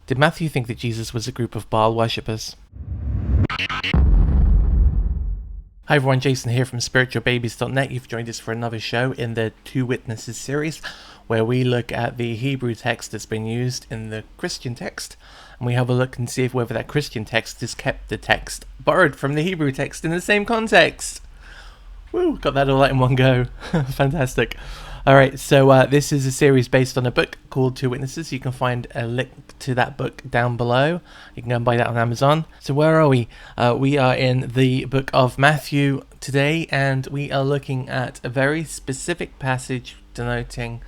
Did Matthew think that Jesus was a group of Baal worshippers? Hi everyone, Jason here from spiritualbabies.net. You've joined us for another show in the Two Witnesses series, where we look at the Hebrew text that's been used in the Christian text, and we have a look and see if whether that Christian text has kept the text borrowed from the Hebrew text in the same context. Woo, got that all out in one go. Fantastic. Alright, so this is a series based on a book called Two Witnesses. You can find a link to that book down below. You can go and buy that on Amazon. So where are we? We are in the book of Matthew today, and we are looking at a very specific passage denoting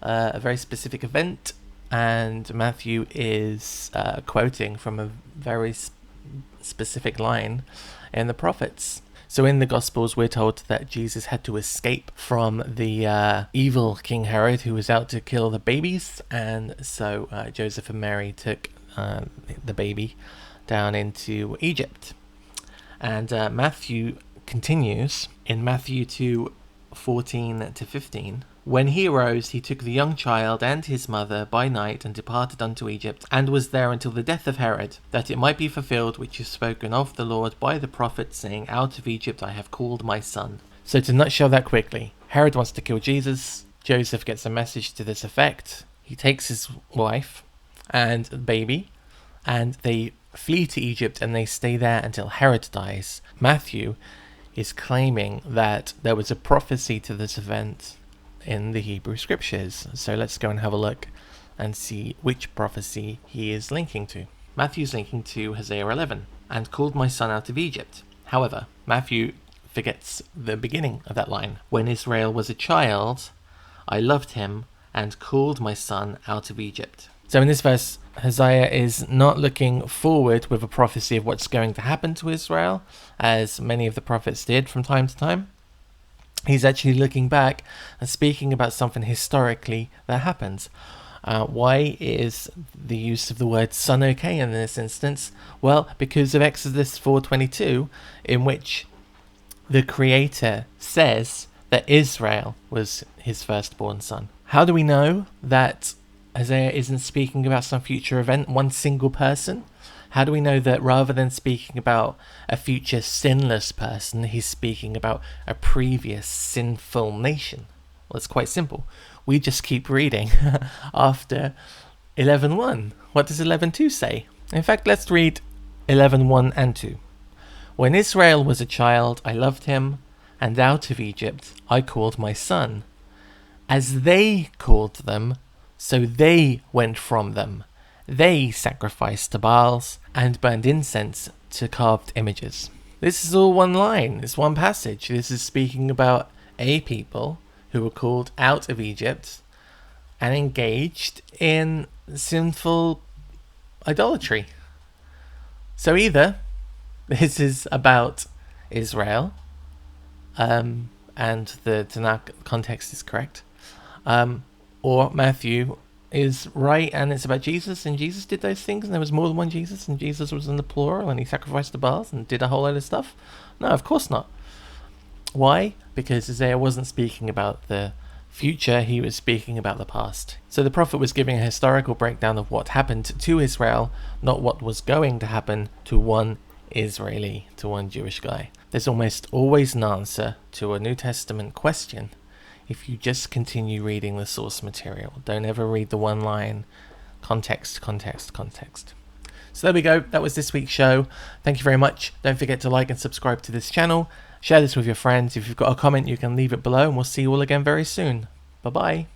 a very specific event, and Matthew is quoting from a very specific line in the prophets. So in the Gospels, we're told that Jesus had to escape from the evil King Herod, who was out to kill the babies, and so Joseph and Mary took the baby down into Egypt. And Matthew continues in Matthew 2:14 to 15. When he arose, he took the young child and his mother by night and departed unto Egypt, and was there until the death of Herod, that it might be fulfilled which is spoken of the Lord by the prophet, saying, Out of Egypt I have called my son. So to nutshell that quickly, Herod wants to kill Jesus. Joseph gets a message to this effect. He takes his wife and the baby, and they flee to Egypt, and they stay there until Herod dies. Matthew is claiming that there was a prophecy to this event in the Hebrew scriptures. So let's go and have a look and see which prophecy he is linking to. Matthew's linking to Hosea 11, and called my son out of Egypt. However, Matthew forgets the beginning of that line. When Israel was a child, I loved him and called my son out of Egypt. So in this verse, Hosea is not looking forward with a prophecy of what's going to happen to Israel, as many of the prophets did from time to time. He's actually looking back and speaking about something historically that happens. Why is the use of the word son okay in this instance? Well, because of Exodus 4:22, in which the Creator says that Israel was his firstborn son. How do we know that Hosea isn't speaking about some future event, one single person? How do we know that rather than speaking about a future sinless person, he's speaking about a previous sinful nation? Well, it's quite simple. We just keep reading after 11:1. What does 11:2 say? In fact, let's read 11:1 and 2. When Israel was a child, I loved him, and out of Egypt I called my son. As they called them, so they went from them. They sacrificed to Baals and burned incense to carved images. This is all one line. It's one passage. This is speaking about a people who were called out of Egypt and engaged in sinful idolatry. So either this is about Israel, and the Tanakh context is correct, or Matthew is right and it's about Jesus, and Jesus did those things, and there was more than one Jesus, and Jesus was in the plural, and he sacrificed the Baals and did a whole load of stuff. No, of course not. Why? Because Isaiah wasn't speaking about the future, he was speaking about the past. So the prophet was giving a historical breakdown of what happened to Israel, not what was going to happen to one Israeli, to one Jewish guy. There's almost always an answer to a New Testament question if you just continue reading the source material. Don't ever read the one line. Context, context, context. So there we go. That was this week's show. Thank you very much. Don't forget to like and subscribe to this channel. Share this with your friends. If you've got a comment, you can leave it below, and we'll see you all again very soon. Bye-bye.